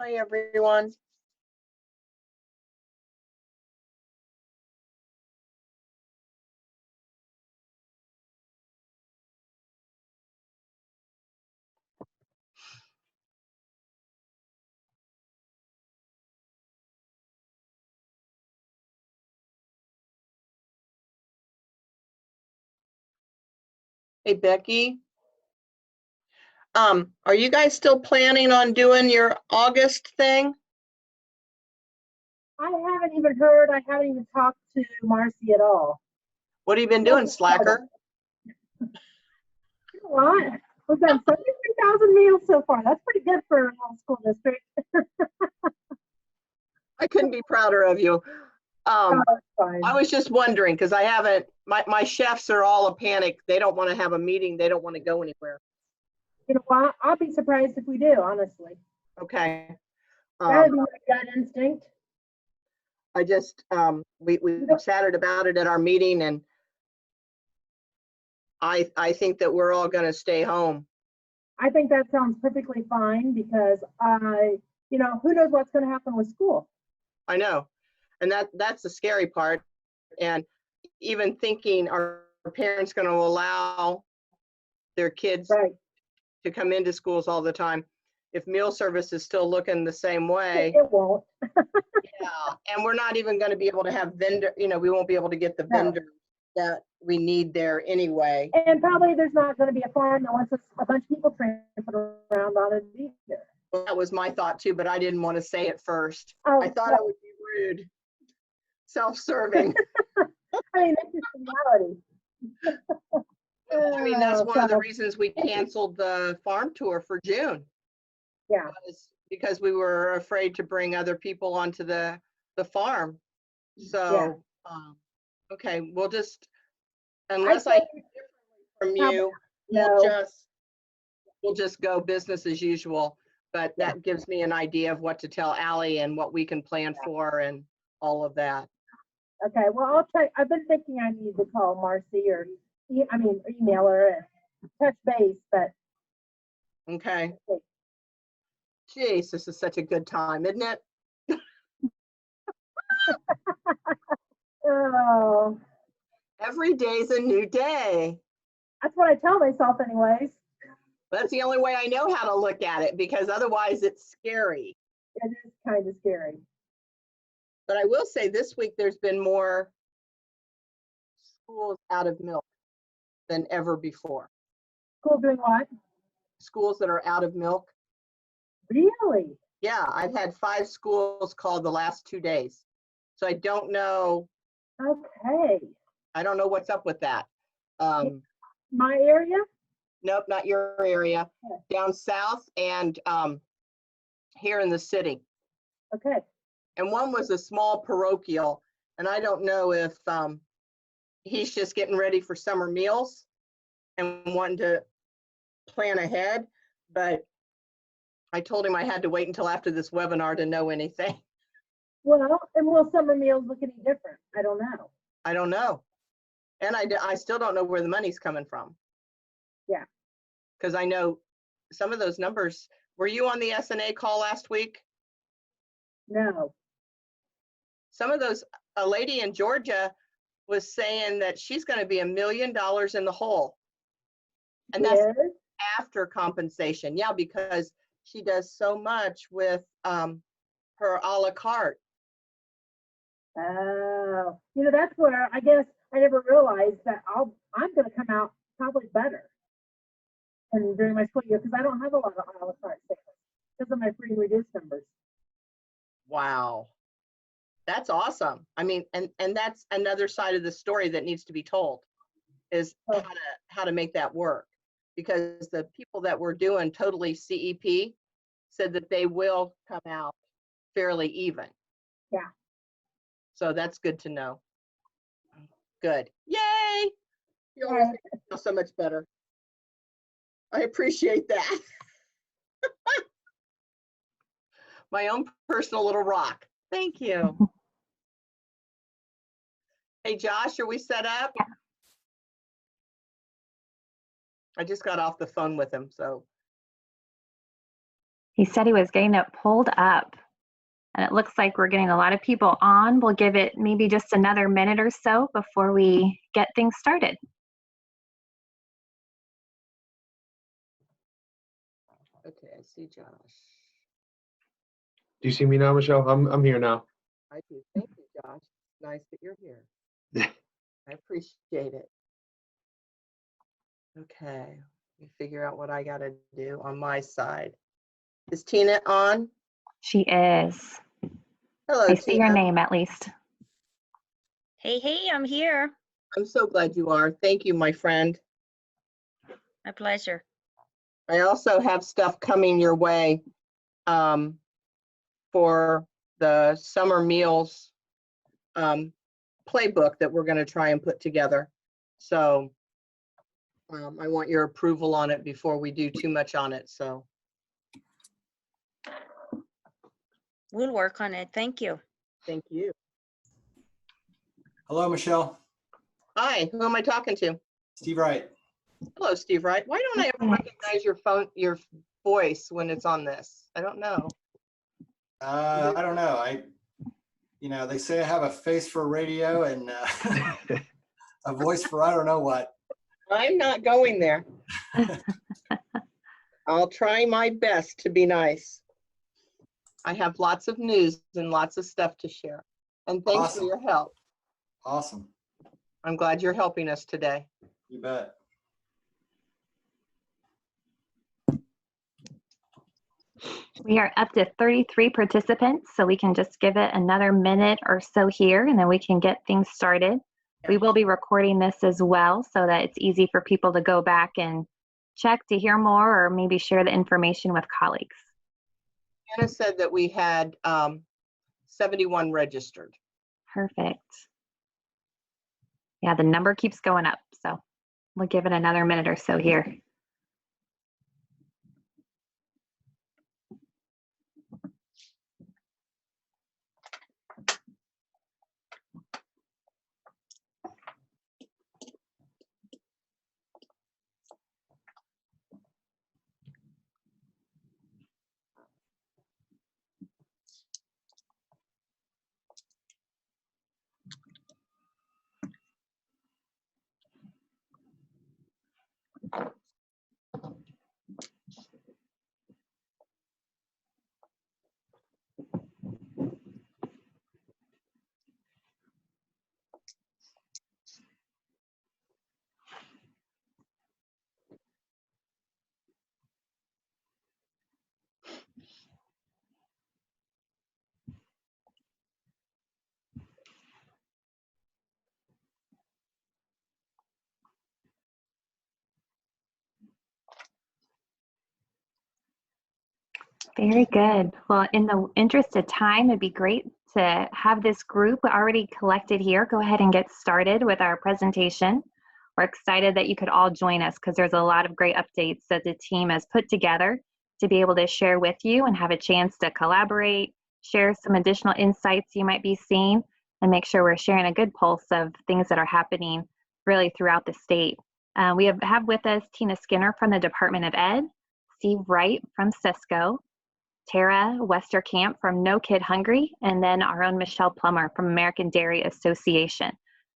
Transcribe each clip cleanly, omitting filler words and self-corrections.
Hi, everyone. Hey, Becky. Are you guys still planning on doing your August thing? I haven't even heard, I haven't even talked to Marcy at all. What have you been doing, slacker? You know what? We've done 73,000 meals so far. That's pretty good for a little school district. I couldn't be prouder of you. I was just wondering, because I haven't, my chefs are all a panic. They don't want to have a meeting. They don't want to go anywhere. You know what? I'll be surprised if we do, honestly. Okay. That would be my gut instinct. I just, we chatted about it at our meeting, and I think that we're all going to stay home. I think that sounds perfectly fine because you know, who knows what's going to happen with school. I know. And that's the scary part. And even thinking, are parents going to allow their kids to come into schools all the time? If meal service is still looking the same way, it won't. Yeah, and we're not even going to be able to have vendor, you know, we won't be able to get the vendor that we need there anyway. And probably there's not going to be a farm that wants a bunch of people trampled around on it either. Well, that was my thought too, but I didn't want to say it first. Oh, I thought it would be rude, self-serving. I mean, that's just reality. I mean, that's one of the reasons we canceled the farm tour for June. Yeah. Because we were afraid to bring other people onto the farm. So, okay, we'll just, unless I hear differently from you, we'll just go business as usual. But that gives me an idea of what to tell Allie and what we can plan for and all of that. Okay, well, I'll try. I've been thinking I need to call Marcy or, email her and touch base, but. Okay. Jeez, this is such a good time, isn't it? Oh. Every day's a new day. That's what I tell myself anyways. That's the only way I know how to look at it, because otherwise it's scary. It is kind of scary. But I will say this week there's been more schools out of milk than ever before. School doing what? Schools that are out of milk. Really? Yeah, I've had 5 schools called the last 2 days. So I don't know. Okay. I don't know what's up with that. My area? Nope, not your area. Okay. Down south and here in the city. Okay. And one was a small parochial, and I don't know if he's just getting ready for summer meals and wanting to plan ahead, but I told him I had to wait until after this webinar to know anything. Well, and will summer meals look any different? I don't know. I don't know. And I still don't know where the money's coming from. Yeah. Because I know some of those numbers. Were you on the SNA call last week? No. Some of those, a lady in Georgia was saying that she's going to be $1 million in the hole. And that's after compensation. Yeah, because she does so much with her a la carte. Oh, that's where I guess I never realized that I'm going to come out probably better and during my school year because I don't have a lot of a la carte sales because of my free and reduced numbers. Wow. That's awesome. I mean, and that's another side of the story that needs to be told is how to make that work, because the people that were doing totally CEP said that they will come out fairly even. Yeah. So that's good to know. Good. Yay! You always make me feel so much better. I appreciate that. My own personal little rock. Thank you. Hey, Josh, are we set up? Yeah. I just got off the phone with him, so. He said he was getting it pulled up, and it looks like we're getting a lot of people on. We'll give it maybe just another minute or so before we get things started. Okay, I see Josh. Do you see me now, Michelle? I'm here now. I do. Thank you, Josh. Nice that you're here. I appreciate it. Okay, let me figure out what I got to do on my side. Is Tina on? She is. Hello, I see your Tina. name at least. Hey, hey, I'm here. I'm so glad you are. Thank you, my friend. My pleasure. I also have stuff coming your way for the summer meals playbook that we're going to try and put together. So I want your approval on it before we do too much on it. So We'll work on it. Thank you. thank you. Hello, Michelle. Hi, who am I talking to? Steve Wright. Hello, Steve Wright. Why don't I ever recognize your voice when it's on this? I don't know. I don't know. They say I have a face for radio and a voice for I don't know what. I'm not going there. I'll try my best to be nice. I have lots of news and lots of stuff to share. And thanks Awesome. for your help. Awesome. I'm glad you're helping us today. You bet. We are up to 33 participants, so we can just give it another minute or so here, and then we can get things started. We will be recording this as well so that it's easy for people to go back and check to hear more or maybe share the information with colleagues. Anna said that we had 71 registered. Perfect. Yeah, the number keeps going up, so we'll give it another minute or so here. Very good. Well, in the interest of time, it'd be great to have this group already collected here. Go ahead and get started with our presentation. We're excited that you could all join us because there's a lot of great updates that the team has put together to be able to share with you and have a chance to collaborate, share some additional insights you might be seeing, and make sure we're sharing a good pulse of things that are happening really throughout the state. We have with us Tina Skinner from the Department of Ed, Steve Wright from Cisco, Tara Westerkamp from No Kid Hungry, and then our own Michelle Plummer from American Dairy Association.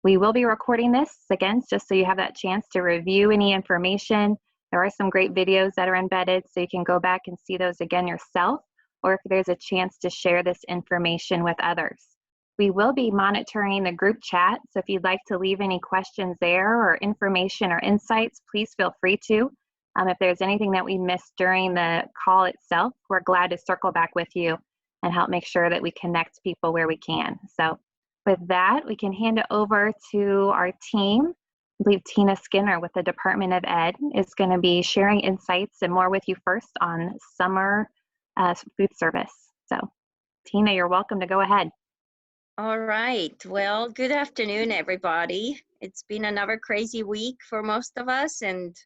We will be recording this again, just so you have that chance to review any information. There are some great videos that are embedded, so you can go back and see those again yourself, or if there's a chance to share this information with others. We will be monitoring the group chat, so if you'd like to leave any questions there or information or insights, please feel free to. If there's anything that we missed during the call itself, we're glad to circle back with you and help make sure that we connect people where we can. So with that, we can hand it over to our team. I believe Tina Skinner with the Department of Ed is going to be sharing insights and more with you first on summer food service. So Tina, you're welcome to go ahead. All right. Well, good afternoon, everybody. It's been another crazy week for most of us. And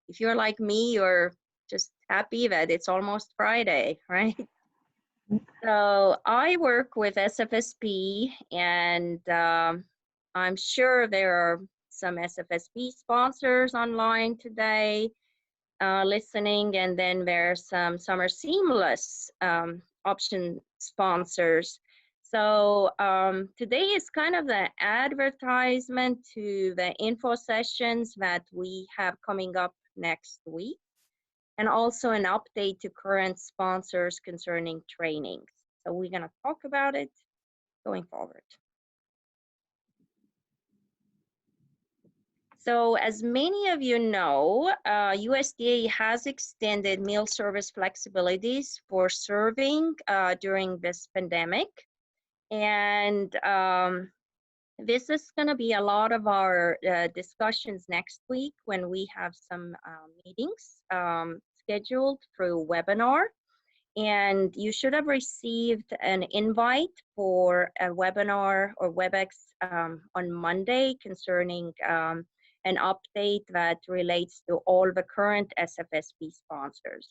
if you're like me, you're just happy that it's almost Friday, right? So I work with SFSP, and I'm sure there are some SFSP sponsors online today. listening, and then there's some summer seamless option sponsors. So today is kind of the advertisement to the info sessions that we have coming up next week, and also an update to current sponsors concerning trainings. So we're going to talk about it going forward. So as many of you know, USDA has extended meal service flexibilities for serving during this pandemic. And this is going to be a lot of our discussions next week when we have some meetings scheduled through webinar. And you should have received an invite for a webinar or WebEx on Monday concerning an update that relates to all the current SFSP sponsors.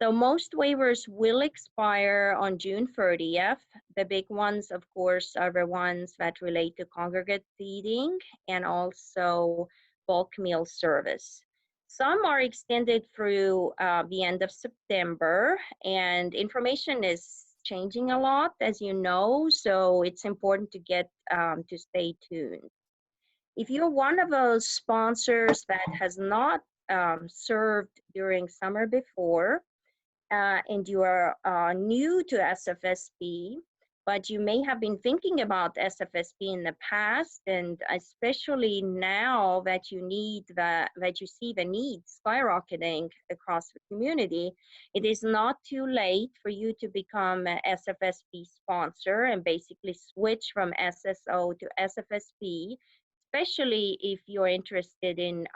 So most waivers will expire on June 30th. The big ones, of course, are the ones that relate to congregate feeding and also bulk meal service. Some are extended through the end of September, and information is changing a lot, as you know, so it's important to get to stay tuned. If you're one of those sponsors that has not served during summer before, and you are new to SFSP, but you may have been thinking about SFSP in the past, and especially now that you see the needs skyrocketing across the community, it is not too late for you to become an SFSP sponsor and basically switch from SSO to SFSP, especially if you're interested in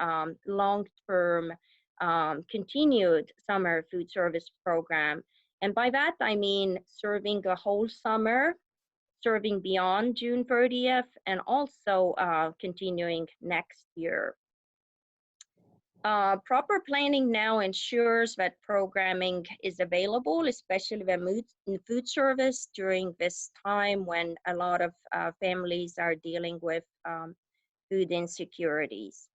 long-term continued summer food service program. And by that, I mean serving a whole summer, serving beyond June 30th, and also continuing next year. Proper planning now ensures that programming is available, especially the food service during this time when a lot of families are dealing with food insecurities.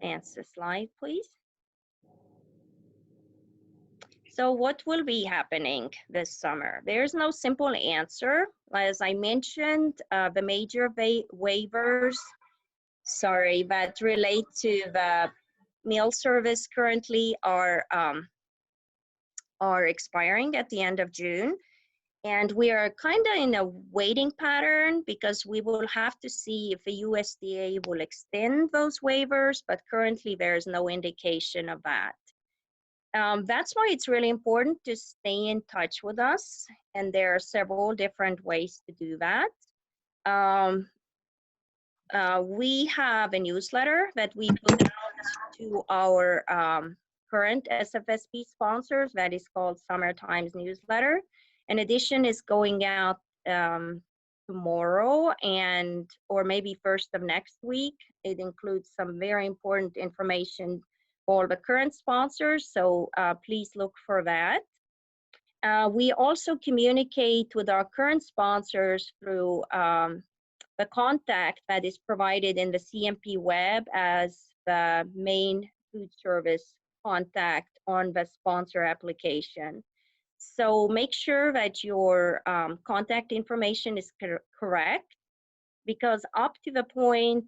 Next slide, please. So what will be happening this summer? There's no simple answer. As I mentioned, the major waivers, that relate to the meal service currently are expiring at the end of June. And we are kind of in a waiting pattern because we will have to see if the USDA will extend those waivers, but currently there's no indication of that. That's why it's really important to stay in touch with us, and there are several different ways to do that. We have a newsletter that we put out to our current SFSP sponsors that is called Summer Times Newsletter. An edition is going out tomorrow or maybe first of next week. It includes some very important information for the current sponsors, so please look for that. We also communicate with our current sponsors through the contact that is provided in the CNPweb as the main food service contact on the sponsor application. So make sure that your contact information is correct, because up to the point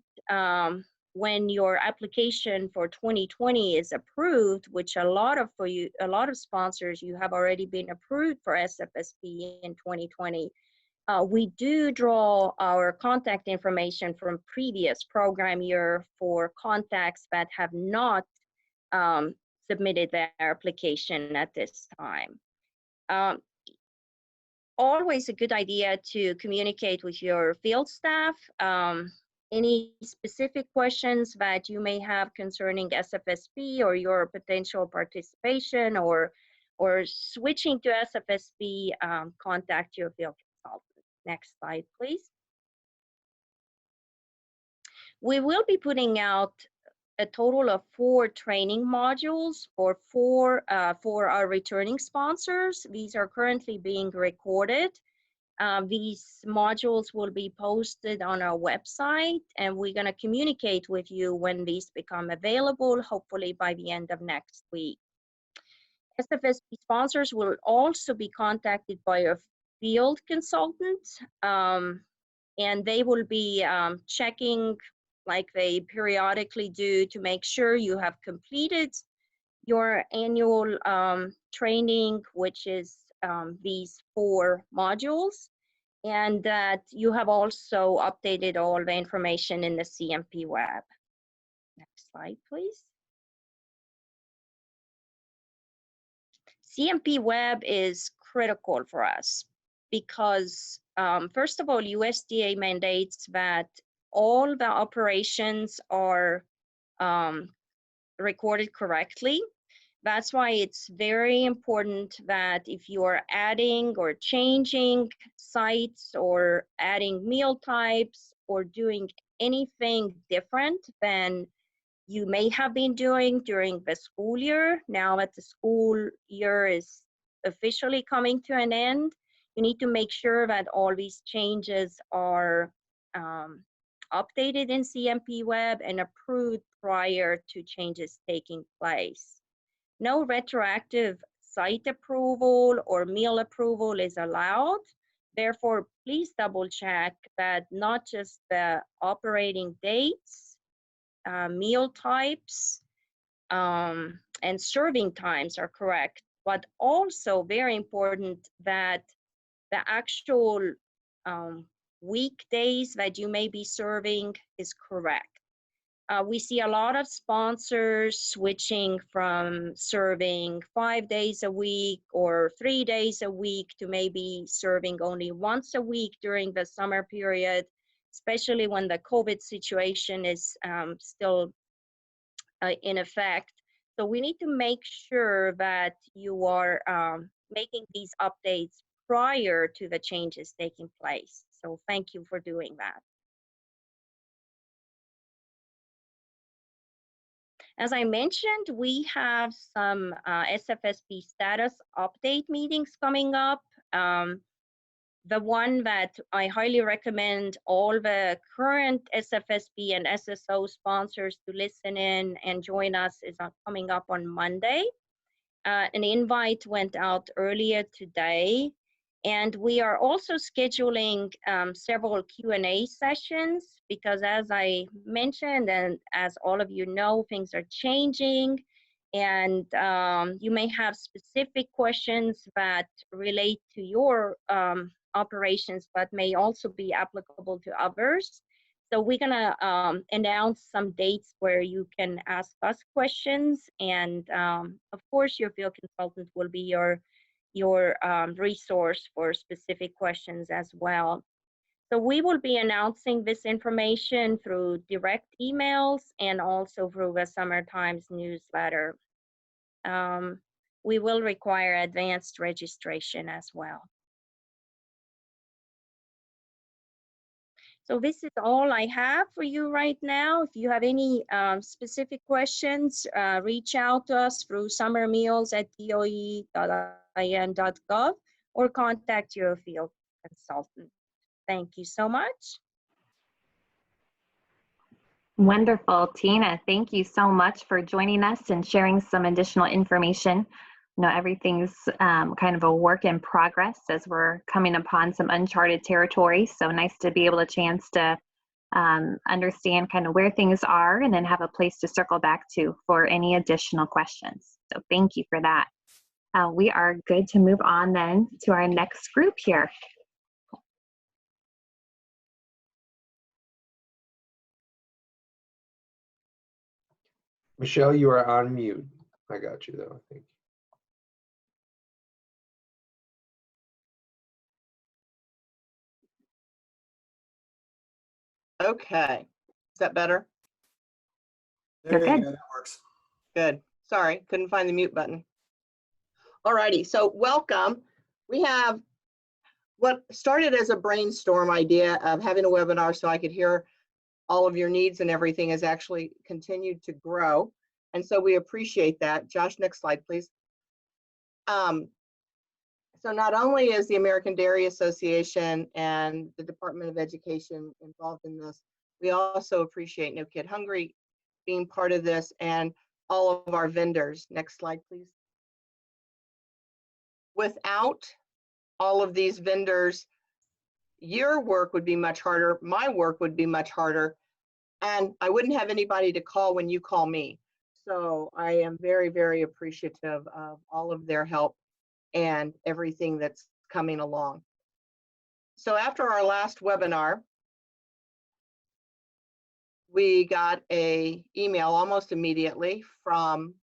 when your application for 2020 is approved, which a lot of sponsors, you have already been approved for SFSP in 2020. We do draw our contact information from previous program year for contacts that have not submitted their application at this time. Always a good idea to communicate with your field staff. Any specific questions that you may have concerning SFSP or your potential participation or switching to SFSP, contact your field consultant. Next slide, please. We will be putting out a total of 4 training modules for our returning sponsors. These are currently being recorded, These modules will be posted on our website, and we're going to communicate with you when these become available, hopefully by the end of next week. SFSP sponsors will also be contacted by a field consultant, and they will be checking, like they periodically do, to make sure you have completed your annual training, which is these 4 modules, and that you have also updated all the information in the CNPweb. Next slide, please. CNPweb is critical for us because, first of all, USDA mandates that all the operations are recorded correctly. That's why it's very important that if you're adding or changing sites or adding meal types or doing anything different than you may have been doing during the school year, now that the school year is officially coming to an end, you need to make sure that all these changes are updated in CNPweb and approved prior to changes taking place. No retroactive site approval or meal approval is allowed. Therefore, please double check that not just the operating dates, meal types, and serving times are correct, but also very important that the actual weekdays that you may be serving is correct. We see a lot of sponsors switching from serving 5 days a week or 3 days a week to maybe serving only once a week during the summer period, especially when the COVID situation is still in effect. So we need to make sure that you are making these updates prior to the changes taking place. So thank you for doing that. As I mentioned, we have some SFSP status update meetings coming up. The one that I highly recommend all the current SFSP and SSO sponsors to listen in and join us is coming up on Monday. An invite went out earlier today. And we are also scheduling several Q&A sessions because, as I mentioned, and as all of you know, things are changing, and you may have specific questions that relate to your operations, but may also be applicable to others. So we're gonna announce some dates where you can ask us questions, and of course, your field consultant will be your resource for specific questions as well. So we will be announcing this information through direct emails and also through the Summer Times newsletter. We will require advanced registration as well. So this is all I have for you right now. If you have any specific questions, reach out to us through summermeals@doe.in.gov or contact your field consultant. Thank you so much. Wonderful, Tina. Thank you so much for joining us and sharing some additional information. You know, everything's kind of a work in progress as we're coming upon some uncharted territory. So nice to be able to chance to understand kind of where things are and then have a place to circle back to for any additional questions. So thank you for that. We are good to move on then to our next group here. Michelle, you are on mute. I got you though, I think. Okay, is that better? You're There you good. go, that works. Good. Sorry, couldn't find the mute button. All righty, so welcome. We have what started as a brainstorm idea of having a webinar so I could hear all of your needs and everything has actually continued to grow. And so we appreciate that. Josh, next slide, please. So not only is the American Dairy Association and the Department of Education involved in this, we also appreciate No Kid Hungry being part of this and all of our vendors. Next slide, please. Without all of these vendors, your work would be much harder, my work would be much harder, and I wouldn't have anybody to call when you call me. So I am very, very appreciative of all of their help and everything that's coming along. So after our last webinar, we got an email almost immediately from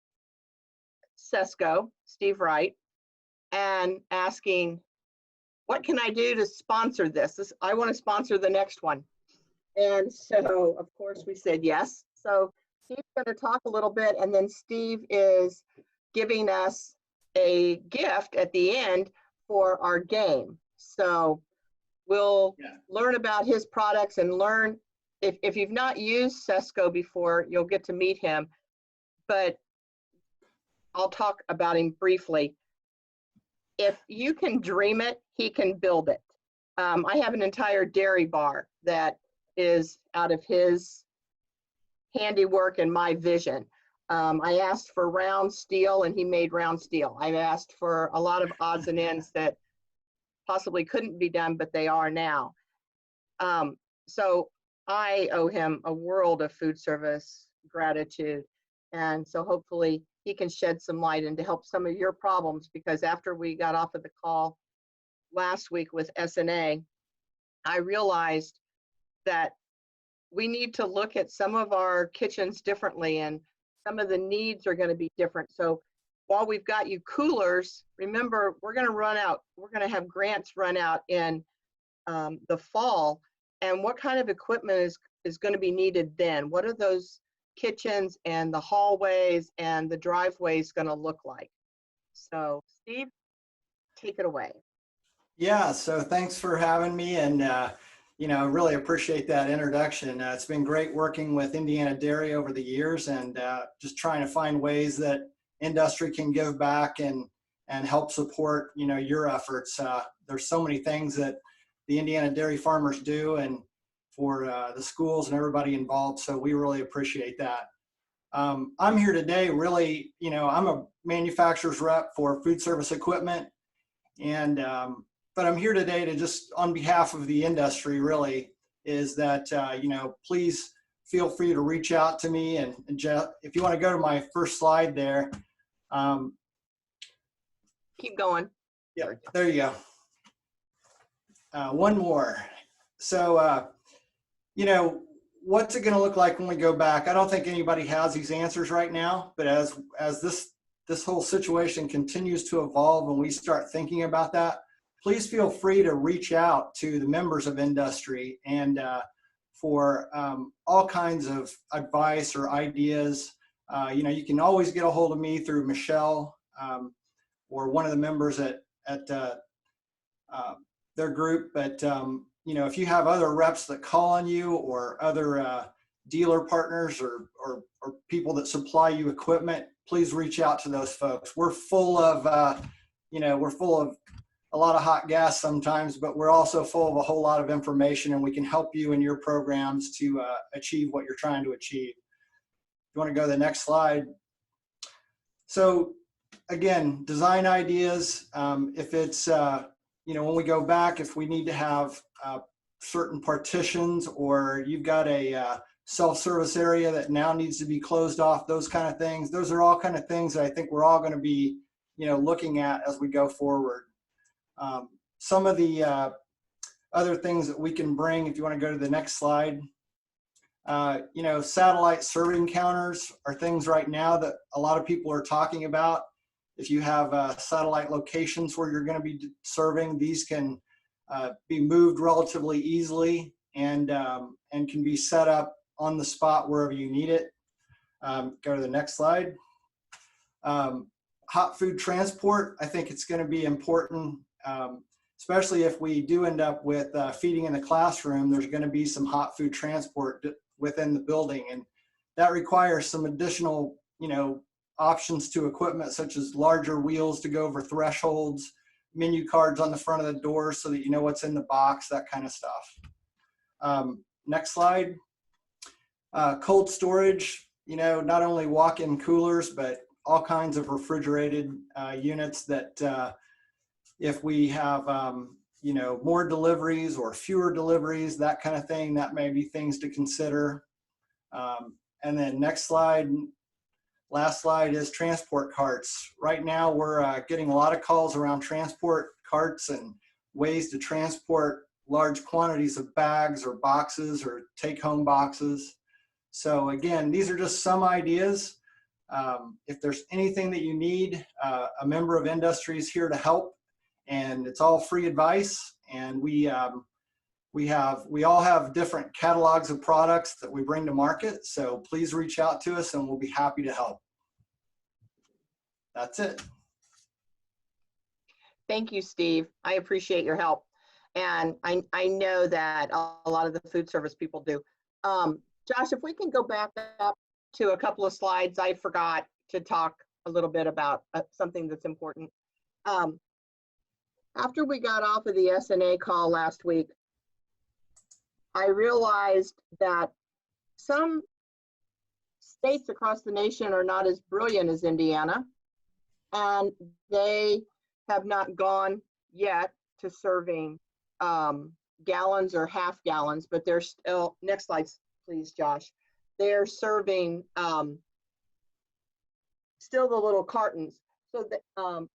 Sesco, Steve Wright, and asking, what can I do to sponsor this? I want to sponsor the next one. And so, of course, we said yes. So Steve's going to talk a little bit, and then Steve is giving us a gift at the end for our game. So we'll learn about his products and learn, if you've not used Sesco before, you'll get to meet him, but I'll talk about him briefly. If you can dream it, he can build it. I have an entire dairy bar that is out of his handiwork and my vision. I asked for round steel and he made round steel. I've asked for a lot of odds and ends that possibly couldn't be done, but they are now. So I owe him a world of food service gratitude. And so hopefully he can shed some light and to help some of your problems, because after we got off of the call last week with SNA, I realized that we need to look at some of our kitchens differently, and some of the needs are going to be different. So while we've got you coolers, remember, we're going to run out. We're going to have grants run out in the fall. And what kind of equipment is going to be needed then? What are those kitchens and the hallways and the driveways going to look like? So Steve, take it away. Yeah, so thanks for having me, and really appreciate that introduction. It's been great working with Indiana Dairy over the years, and just trying to find ways that industry can give back and help support your efforts. There's so many things that the Indiana dairy farmers do, and for the schools and everybody involved, so we really appreciate that. I'm here today really, I'm a manufacturer's rep for food service equipment, and but I'm here today to just, on behalf of the industry really, is that, please feel free to reach out to me. And if you want to go to my first slide there. Keep going. Yeah, there you go. One more. So, what's it going to look like when we go back? I don't think anybody has these answers right now, but as this whole situation continues to evolve and we start thinking about that, please feel free to reach out to the members of industry and for all kinds of advice or ideas. You can always get a hold of me through Michelle or one of the members at their group. But if you have other reps that call on you, or other dealer partners or people that supply you equipment, please reach out to those folks. We're full of a lot of hot gas sometimes, but we're also full of a whole lot of information, and we can help you in your programs to achieve what you're trying to achieve. If you want to go to the next slide. So again, design ideas. If it's, when we go back, if we need to have certain partitions, or you've got a self-service area that now needs to be closed off, those kind of things. Those are all kind of things that I think we're all going to be, looking at as we go forward. Some of the other things that we can bring, if you want to go to the next slide, satellite serving counters are things right now that a lot of people are talking about. If you have satellite locations where you're going to be serving, these can be moved relatively easily and can be set up on the spot wherever you need it. Go to the next slide. Hot food transport, I think it's going to be important. Especially if we do end up with feeding in the classroom, there's going to be some hot food transport within the building, and that requires some additional, options to equipment, such as larger wheels to go over thresholds, menu cards on the front of the door so that you know what's in the box, that kind of stuff. Next slide. Cold storage, you know, not only walk-in coolers, but all kinds of refrigerated units that if we have, you know, more deliveries or fewer deliveries, that kind of thing, that may be things to consider. And then next slide, last slide is transport carts. Right now we're getting a lot of calls around transport carts and ways to transport large quantities of bags or boxes or take-home boxes. So again, these are just some ideas. If there's anything that you need, a member of industry is here to help, and it's all free advice. And we all have different catalogs of products that we bring to market. So please reach out to us and we'll be happy to help. That's it. Thank you, Steve. I appreciate your help. And I know that a lot of the food service people do. Josh, if we can go back up to a couple of slides, I forgot to talk a little bit about something that's important. After we got off of the SNA call last week, I realized that some states across the nation are not as brilliant as Indiana, and they have not gone yet to serving gallons or half gallons, but they're still, next slide, please, Josh. They're serving still the little cartons. So that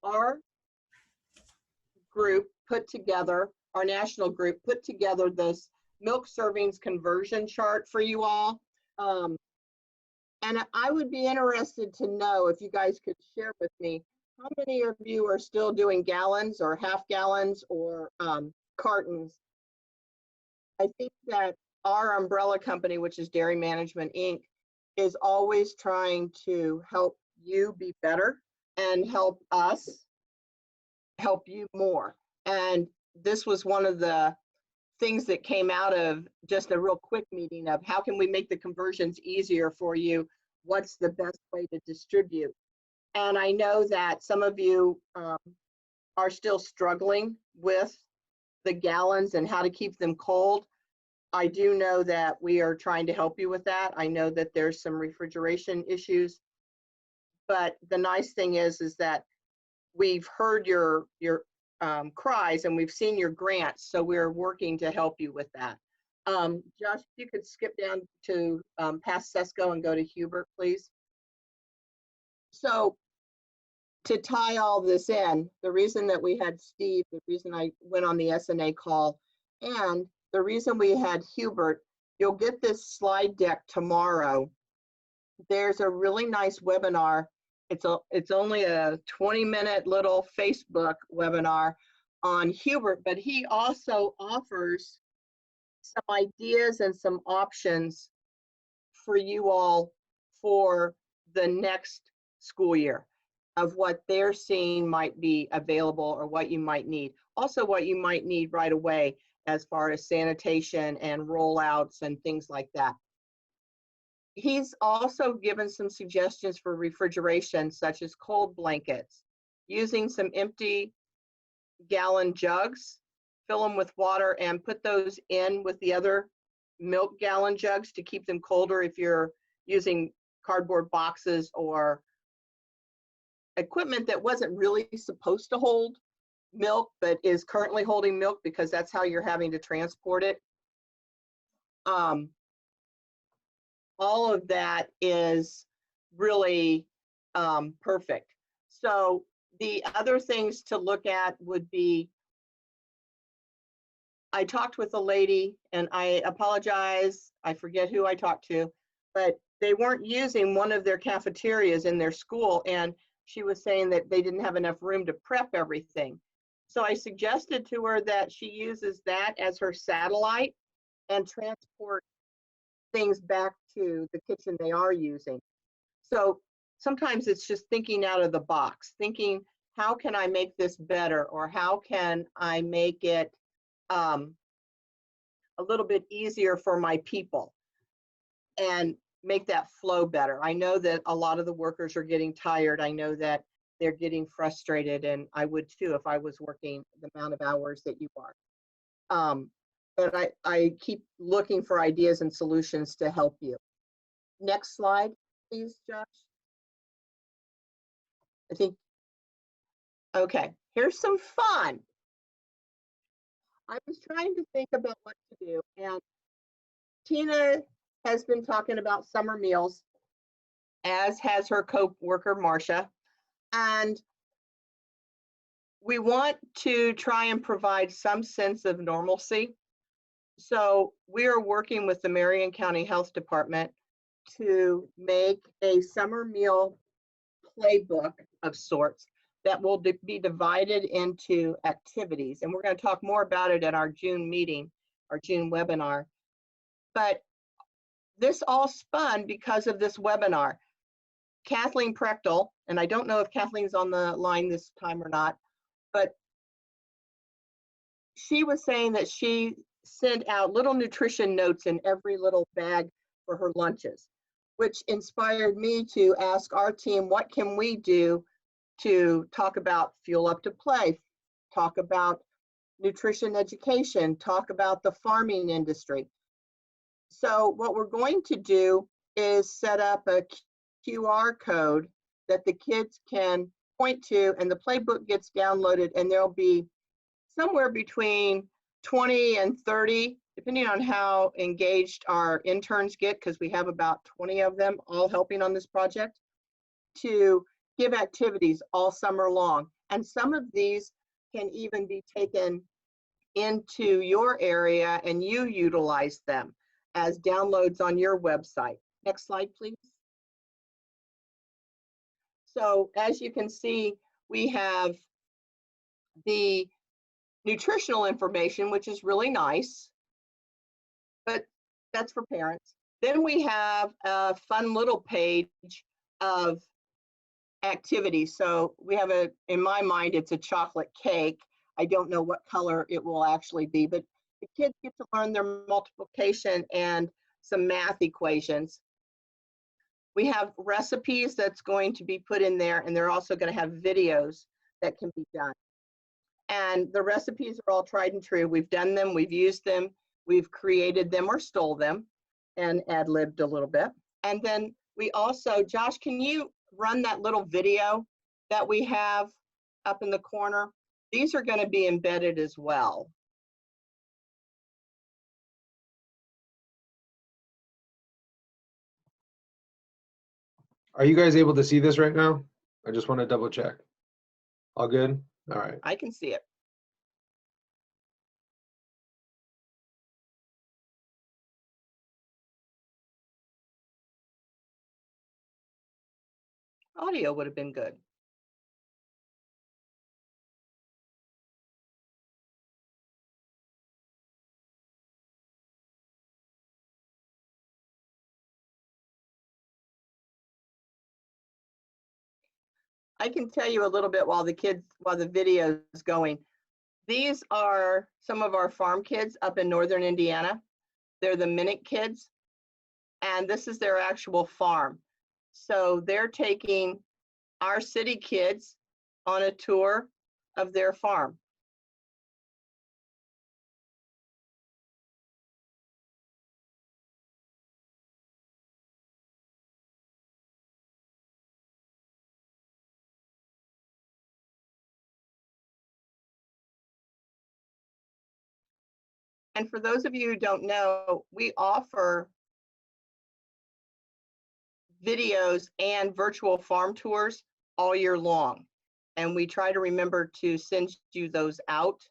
our group put together, our national group put together this milk servings conversion chart for you all. And I would be interested to know if you guys could share with me, how many of you are still doing gallons or half gallons or cartons? I think that our umbrella company, which is Dairy Management Inc., is always trying to help you be better and help us help you more. And this was one of the things that came out of just a real quick meeting of how can we make the conversions easier for you? What's the best way to distribute? And I know that some of you are still struggling with the gallons and how to keep them cold. I do know that we are trying to help you with that. I know that there's some refrigeration issues, but the nice thing is that we've heard your cries and we've seen your grants, so we're working to help you with that. Josh, if you could skip down to past Sesco and go to Hubert, please. So to tie all this in, the reason that we had Steve, the reason I went on the SNA call, and the reason we had Hubert, you'll get this slide deck tomorrow. There's a really nice webinar. It's only a 20-minute little Facebook webinar on Hubert, but he also offers some ideas and some options for you all for the next school year of what they're seeing might be available or what you might need. Also what you might need right away as far as sanitation and rollouts and things like that. He's also given some suggestions for refrigeration, such as cold blankets, using some empty gallon jugs, fill them with water and put those in with the other milk gallon jugs to keep them colder if you're using cardboard boxes or equipment that wasn't really supposed to hold milk but is currently holding milk because that's how you're having to transport it. All of that is really perfect. So the other things to look at would be, I talked with a lady, and I apologize, I forget who I talked to, but they weren't using one of their cafeterias in their school, and she was saying that they didn't have enough room to prep everything. So I suggested to her that she uses that as her satellite and transport things back to the kitchen they are using. So sometimes it's just thinking out of the box, thinking, how can I make this better? Or how can I make it a little bit easier for my people and make that flow better? I know that a lot of the workers are getting tired. I know that they're getting frustrated, and I would too if I was working the amount of hours that you are. But I keep looking for ideas and solutions to help you. Next slide, please, Josh. I think, okay, here's some fun. I was trying to think about what to do, and Tina has been talking about summer meals, as has her co-worker, Marcia, and we want to try and provide some sense of normalcy. So we are working with the Marion County Health Department to make a summer meal playbook of sorts that will be divided into activities. And we're going to talk more about it at our June meeting, our June webinar. But this all spun because of this webinar. Kathleen Prechtel, and I don't know if Kathleen's on the line this time or not, but she was saying that she sent out little nutrition notes in every little bag for her lunches, which inspired me to ask our team, what can we do to talk about Fuel Up to Play, talk about nutrition education, talk about the farming industry. So what we're going to do is set up a QR code that the kids can point to, and the playbook gets downloaded, and there'll be somewhere between 20 and 30, depending on how engaged our interns get, because we have about 20 of them all helping on this project, to give activities all summer long. And some of these can even be taken into your area and you utilize them as downloads on your website. Next slide, please. So as you can see, we have the nutritional information, which is really nice, but that's for parents. Then we have a fun little page of activities. So we have in my mind, it's a chocolate cake. I don't know what color it will actually be, but the kids get to learn their multiplication and some math equations. We have recipes that's going to be put in there, and they're also going to have videos that can be done. And the recipes are all tried and true. We've done them, we've used them, we've created them or stole them and ad-libbed a little bit. And then we also, Josh, can you run that little video that we have up in the corner? These are going to be embedded as well. Are you guys able to see this right now? I just want to double check. All good? All right. I can see it. Audio would have been good. I can tell you a little bit while the video is going. These are some of our farm kids up in northern Indiana. They're the Minute Kids, and this is their actual farm. So they're taking our city kids on a tour of their farm. And for those of you who don't know, we offer videos and virtual farm tours all year long. And we try to remember to send you those out.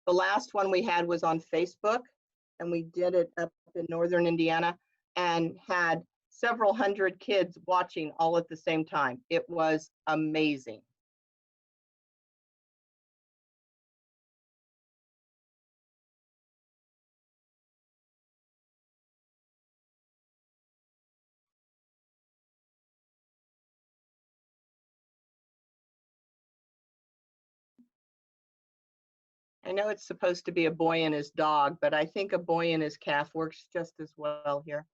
The last one we had was on Facebook, and we did it up in northern Indiana and had several hundred kids watching all at the same time. It was amazing. I know it's supposed to be a boy and his dog, but I think a boy and his calf works just as well here.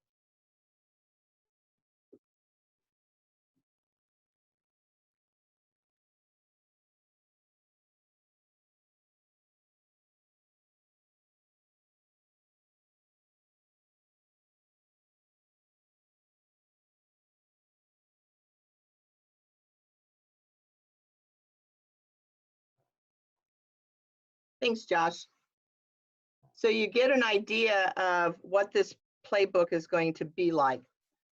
Thanks, Josh. So you get an idea of what this playbook is going to be like.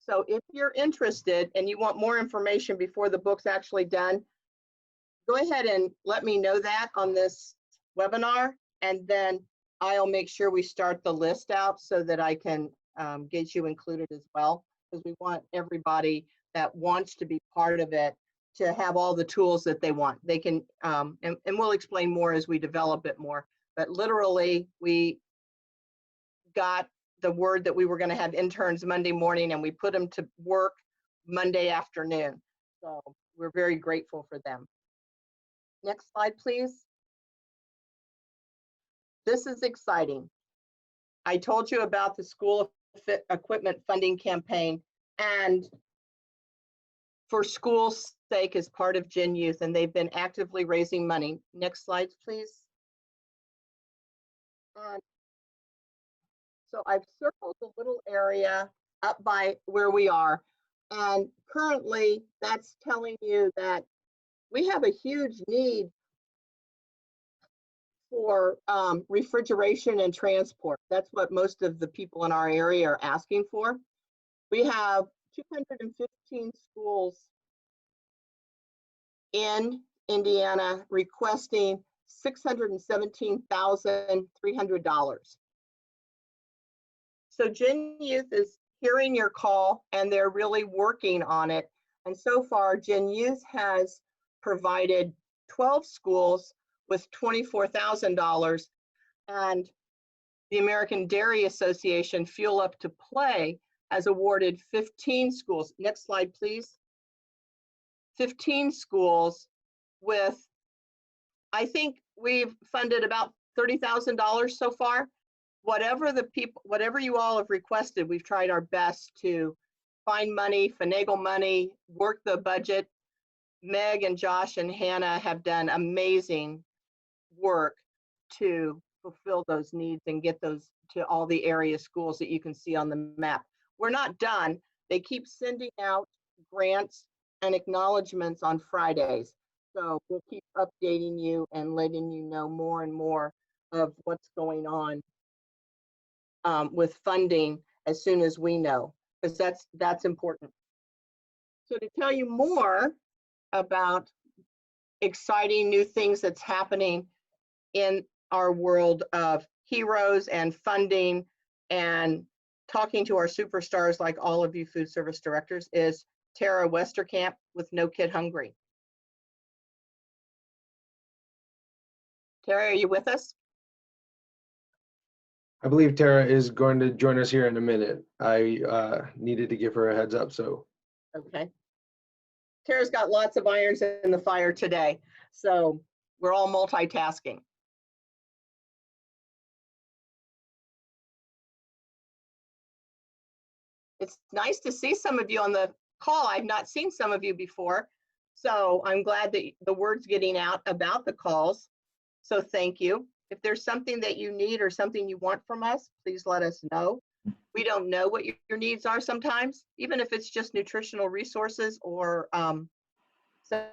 So if you're interested and you want more information before the book's actually done, go ahead and let me know that on this webinar, and then I'll make sure we start the list out so that I can get you included as well, because we want everybody that wants to be part of it to have all the tools that they want. They can, and we'll explain more as we develop it more, but literally we got the word that we were going to have interns Monday morning, and we put them to work Monday afternoon. So we're very grateful for them. Next slide, please. This is exciting. I told you about the school equipment funding campaign, and for school's sake is part of Gen Youth, and they've been actively raising money. Next slide, please. So I've circled the little area up by where we are, and currently that's telling you that we have a huge need for refrigeration and transport. That's what most of the people in our area are asking for. We have 215 schools in Indiana requesting $617,300. So Gen Youth is hearing your call, and they're really working on it. And so far, Gen Youth has provided 12 schools with $24,000, and the American Dairy Association Fuel Up to Play has awarded 15 schools. Next slide, please. 15 schools with, I think we've funded about $30,000 so far. Whatever you all have requested, we've tried our best to find money, finagle money, work the budget. Meg and Josh and Hannah have done amazing work to fulfill those needs and get those to all the area schools that you can see on the map. We're not done. They keep sending out grants and acknowledgements on Fridays. So we'll keep updating you and letting you know more and more of what's going on with funding as soon as we know, because that's important. So to tell you more about exciting new things that's happening in our world of heroes and funding and talking to our superstars like all of you food service directors is Tara Westerkamp with No Kid Hungry. Tara, are you with us? I believe Tara is going to join us here in a minute. I needed to give her a heads up, so. Okay. Tara's got lots of irons in the fire today, so we're all multitasking. It's nice to see some of you on the call. I've not seen some of you before, so I'm glad that the word's getting out about the calls. So thank you. If there's something that you need or something you want from us, please let us know. We don't know what your needs are sometimes, even if it's just nutritional resources or some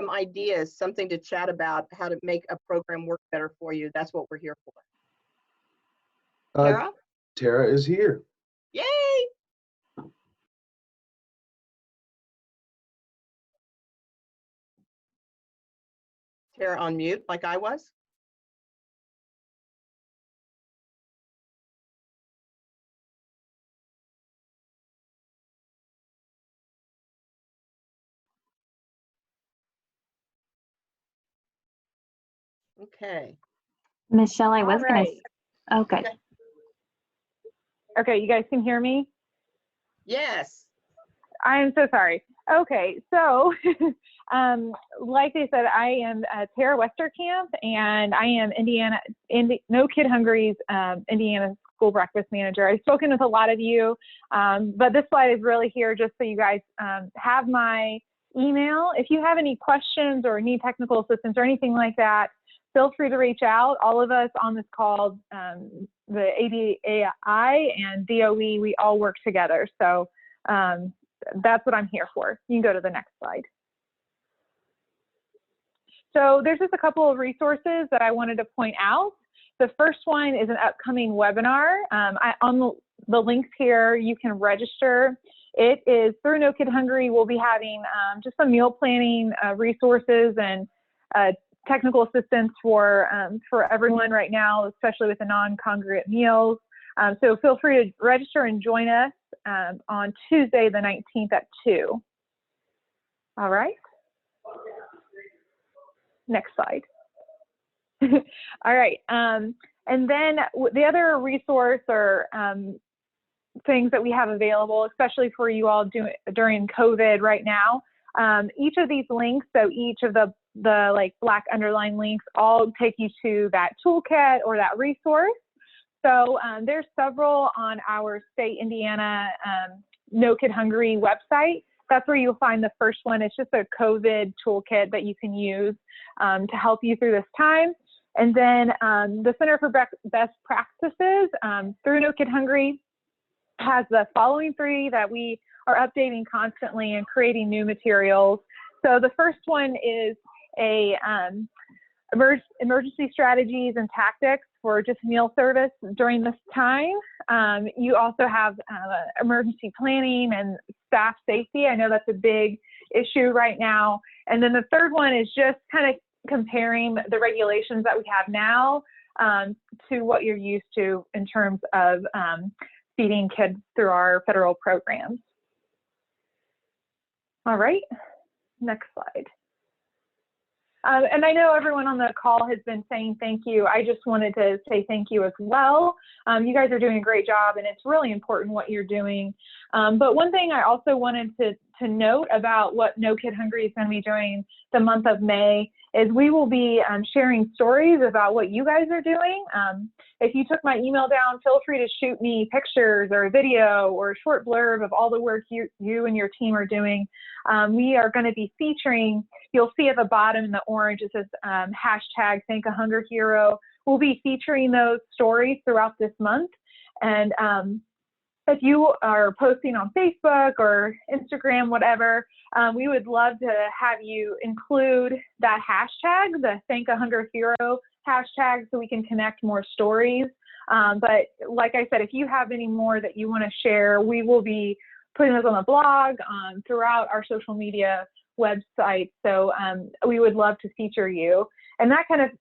ideas, something to chat about how to make a program work better for you. That's what we're here for. Tara? Tara is here. Yay! Tara on mute like I was. Okay. Michelle, I was All going right. to, oh, good. Okay. Okay, you guys can hear me? Yes. I'm so sorry. Okay, so like I said, I am Tara Westerkamp, and I am No Kid Hungry's Indiana School Breakfast Manager. I've spoken with a lot of you, but this slide is really here just so you guys have my email. If you have any questions or need technical assistance or anything like that, feel free to reach out. All of us on this call, the ADAI and DOE, we all work together. So that's what I'm here for. You can go to the next slide. So there's just a couple of resources that I wanted to point out. The first one is an upcoming webinar. On the links here, you can register. It is through No Kid Hungry. We'll be having just some meal planning resources and technical assistance for everyone right now, especially with the non-congregate meals. So feel free to register and join us on Tuesday, the 19th at 2. All right. Next slide. All right. And then the other resource or things that we have available, especially for you all during COVID right now, each of these links, so each of the like black underline links, all take you to that toolkit or that resource. So there's several on our state Indiana No Kid Hungry website. That's where you'll find the first one. It's just a COVID toolkit that you can use to help you through this time. And then the Center for Best Practices through No Kid Hungry has the following 3 that we are updating constantly and creating new materials. So the first one is a emergency strategies and tactics for just meal service during this time. You also have emergency planning and staff safety. I know that's a big issue right now. And then the third one is just kind of comparing the regulations that we have now to what you're used to in terms of feeding kids through our federal programs. All right, next slide. And I know everyone on the call has been saying thank you. I just wanted to say thank you as well. You guys are doing a great job, and it's really important what you're doing. But one thing I also wanted to note about what No Kid Hungry is going to be doing the month of May is we will be sharing stories about what you guys are doing. If you took my email down, feel free to shoot me pictures or a video or a short blurb of all the work you and your team are doing. We are going to be featuring, you'll see at the bottom in the orange, it says hashtag Thank a Hunger Hero. We'll be featuring those stories throughout this month. And if you are posting on Facebook or Instagram, whatever, we would love to have you include that hashtag, the Thank a Hunger Hero hashtag, so we can connect more stories. But like I said, if you have any more that you want to share, we will be putting those on the blog, throughout our social media website. So we would love to feature you. And that kind of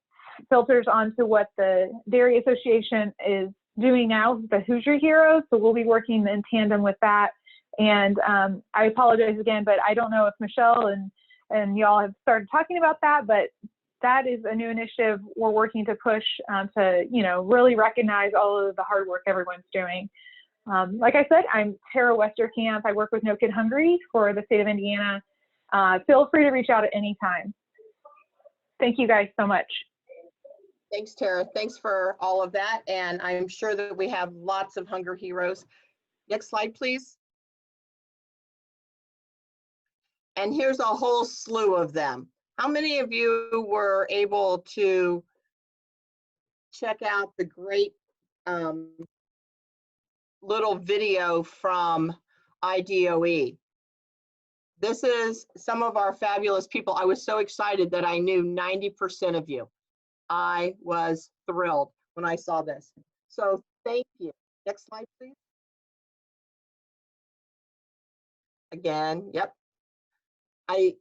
filters onto what the Dairy Association is doing now, the Hoosier Heroes. So we'll be working in tandem with that. And I apologize again, but I don't know if Michelle and y'all have started talking about that, but that is a new initiative we're working to push to, really recognize all of the hard work everyone's doing. Like I said, I'm Tara Westerkamp. I work with No Kid Hungry for the state of Indiana. Feel free to reach out at any time. Thank you guys so much. Thanks, Tara. Thanks for all of that. And I'm sure that we have lots of Hunger Heroes. Next slide, please. And here's a whole slew of them. How many of you were able to check out the great little video from IDOE? This is some of our fabulous people. I was so excited that I knew 90% of you. I was thrilled when I saw this. So thank you. Next slide, please. Again, yep. I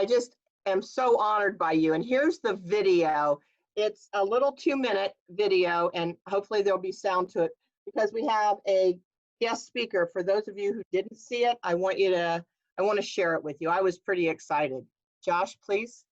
just am so honored by you. And here's the video. It's a little 2-minute video, and hopefully there'll be sound to it because we have a guest speaker. For those of you who didn't see it, I want to share it with you. I was pretty excited. Josh, please.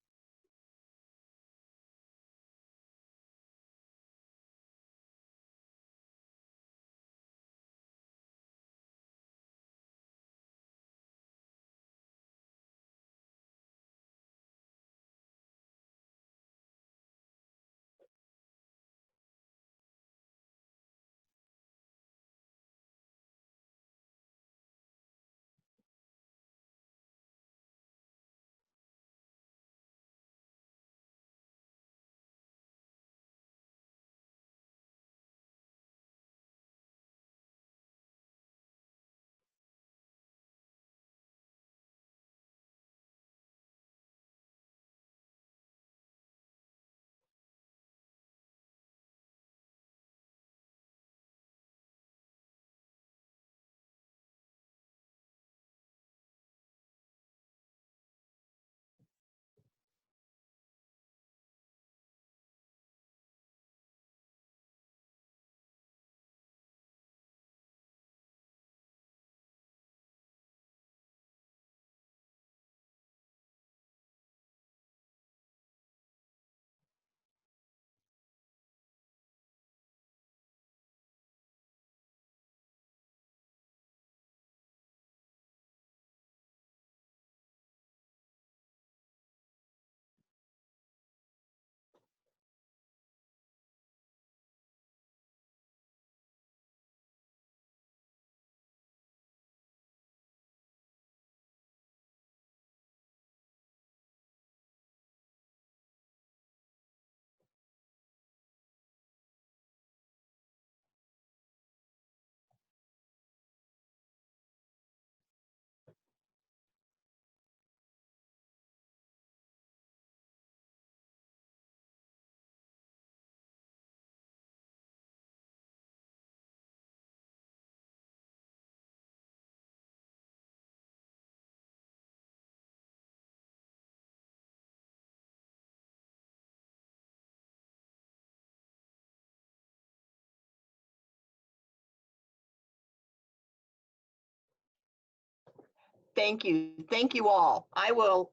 Thank you. Thank you all. I will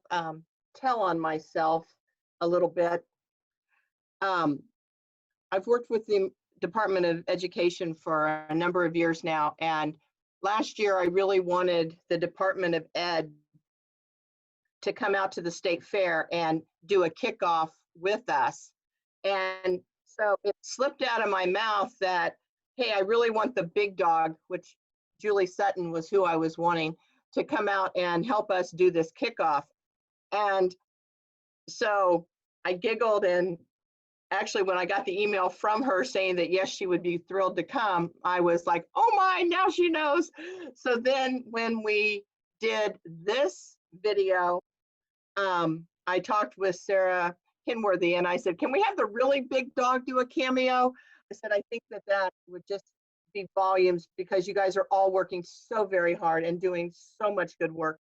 tell on myself a little bit. I've worked with the Department of Education for a number of years now, and last year I really wanted the Department of Ed to come out to the state fair and do a kickoff with us. And so it slipped out of my mouth that, hey, I really want the big dog, which Julie Sutton was who I was wanting, to come out and help us do this kickoff. And so I giggled, and actually when I got the email from her saying that yes, she would be thrilled to come, I was like, oh my, now she knows. So then when we did this video, I talked with Sarah Hinworthy and I said, can we have the really big dog do a cameo? I said, I think that that would just be volumes, because you guys are all working so very hard and doing so much good work.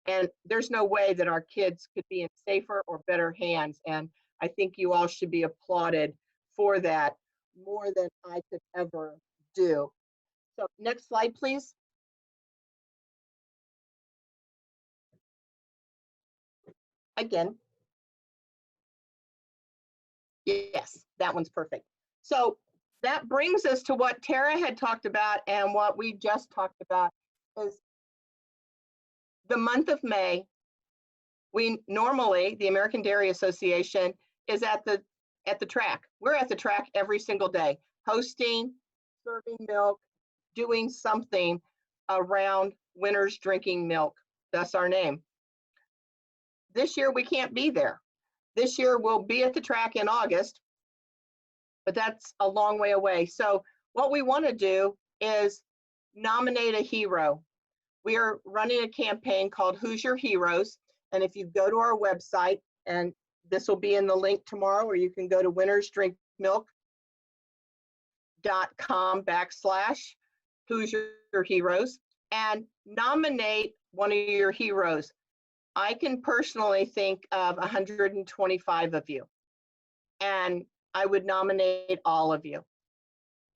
And there's no way that our kids could be in safer or better hands. And I think you all should be applauded for that more than I could ever do. So next slide, please. Again. Yes, that one's perfect. So that brings us to what Tara had talked about and what we just talked about is the month of May. We normally, the American Dairy Association is at the track. We're at the track every single day, hosting, serving milk, doing something around winners drinking milk. That's our name. This year we can't be there. This year we'll be at the track in August, but that's a long way away. So what we want to do is nominate a hero. We are running a campaign called Who's Your Heroes? And if you go to our website, and this will be in the link tomorrow, or you can go to winnersdrinkmilk.com/Who's Your Heroes and nominate one of your heroes. I can personally think of 125 of you, and I would nominate all of you.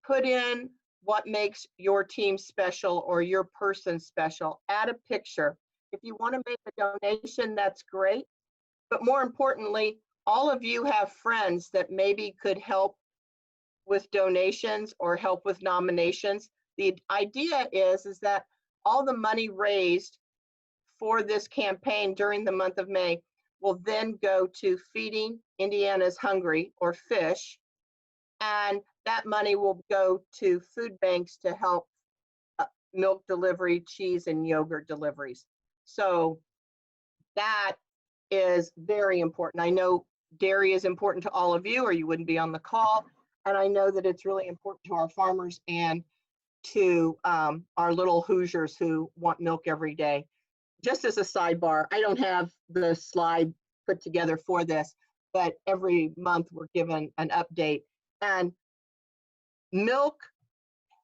Put in what makes your team special or your person special. Add a picture. If you want to make a donation, that's great. But more importantly, all of you have friends that maybe could help with donations or help with nominations. The idea is that all the money raised for this campaign during the month of May will then go to Feeding Indiana's Hungry, or FISH, and that money will go to food banks to help milk delivery, cheese, and yogurt deliveries. So that is very important. I know dairy is important to all of you, or you wouldn't be on the call. And I know that it's really important to our farmers and to our little Hoosiers who want milk every day. Just as a sidebar, I don't have the slide put together for this, but every month we're given an update. And milk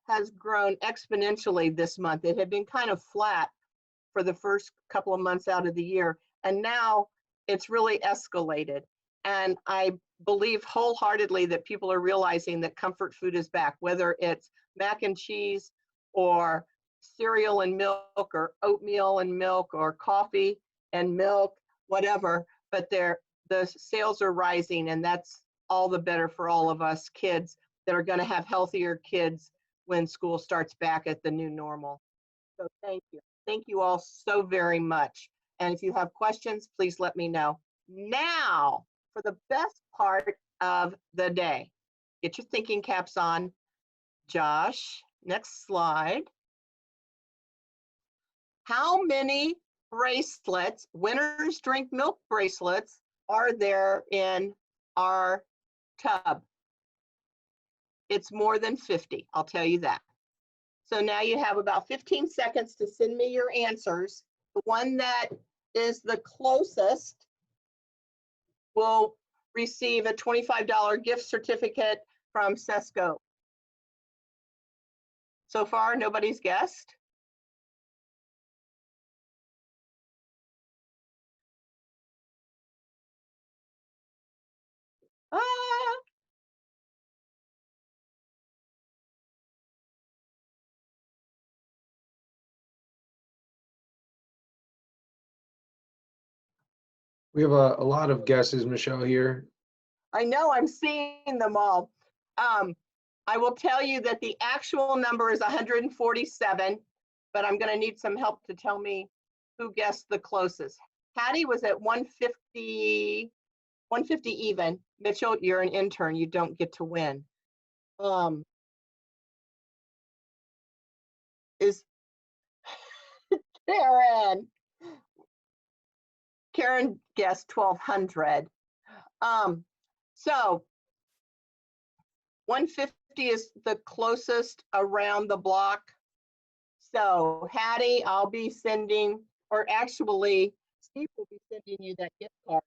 has grown exponentially this month. It had been kind of flat for the first couple of months out of the year, and now it's really escalated. And I believe wholeheartedly that people are realizing that comfort food is back, whether it's mac and cheese or cereal and milk or oatmeal and milk or coffee and milk, whatever, but the sales are rising, and that's all the better for all of us kids that are going to have healthier kids when school starts back at the new normal. So thank you. Thank you all so very much. And if you have questions, please let me know. Now, for the best part of the day, get your thinking caps on. Josh, next slide. How many bracelets, Winners Drink Milk bracelets, are there in our tub? It's more than 50, I'll tell you that. So now you have about 15 seconds to send me your answers. The one that is the closest will receive a $25 gift certificate from Sesco. So far, nobody's guessed? Ah, We have a lot of guesses, Michelle, here. I know, I'm seeing them all. I will tell you that the actual number is 147, but I'm going to need some help to tell me who guessed the closest. Hattie was at 150 even. Mitchell, you're an intern, you don't get to win. Is Karen guessed 1200. So 150 is the closest around the block. So Hattie, I'll be sending, or actually Steve will be sending you that gift card,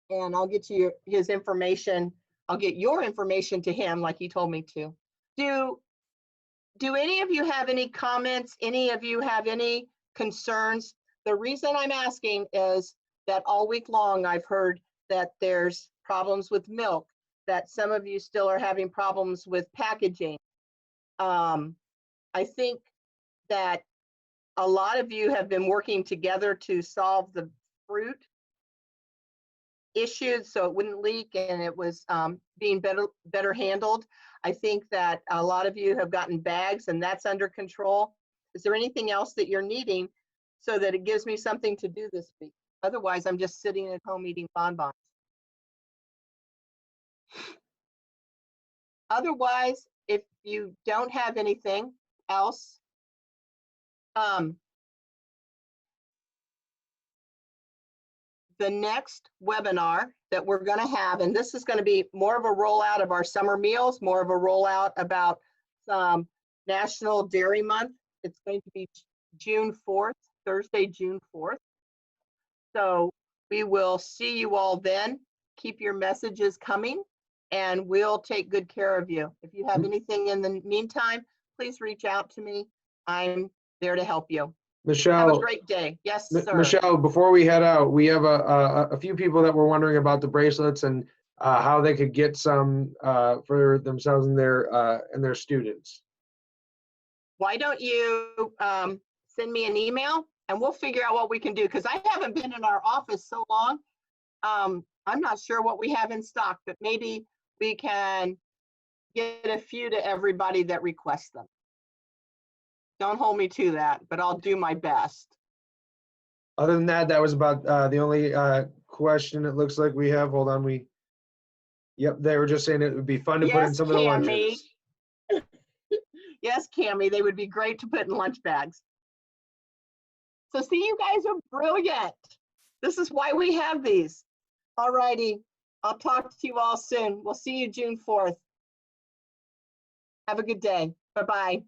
and I'll get you his information. I'll get your information to him like he told me to. Do any of you have any comments? Any of you have any concerns? The reason I'm asking is that all week long I've heard that there's problems with milk, that some of you still are having problems with packaging. I think that a lot of you have been working together to solve the fruit issues so it wouldn't leak and it was being better handled. I think that a lot of you have gotten bags and that's under control. Is there anything else that you're needing so that it gives me something to do this week? Otherwise, I'm just sitting at home eating bonbons. Otherwise, if you don't have anything else, the next webinar that we're going to have, and this is going to be more of a rollout of our summer meals, more of a rollout about National Dairy Month. It's going to be June 4th, Thursday, June 4th. So we will see you all then. Keep your messages coming and we'll take good care of you. If you have anything in the meantime, please reach out to me. I'm there to help you. Michelle, have a great day. Yes, sir. Michelle, before we head out, we have a few people that were wondering about the bracelets and how they could get some for themselves and their students. Why don't you send me an email and we'll figure out what we can do, because I haven't been in our office so long. I'm not sure what we have in stock, but maybe we can get a few to everybody that requests them. Don't hold me to that, but I'll do my best. Other than that, that was about the only question it looks like we have. Hold on, yep, they were just saying it would be fun to put in some of the lunches. Yes, Cammie, they would be great to put in lunch bags. So see, you guys are brilliant. This is why we have these. All righty, I'll talk to you all soon. We'll see you June 4th. Have a good day. Bye-bye.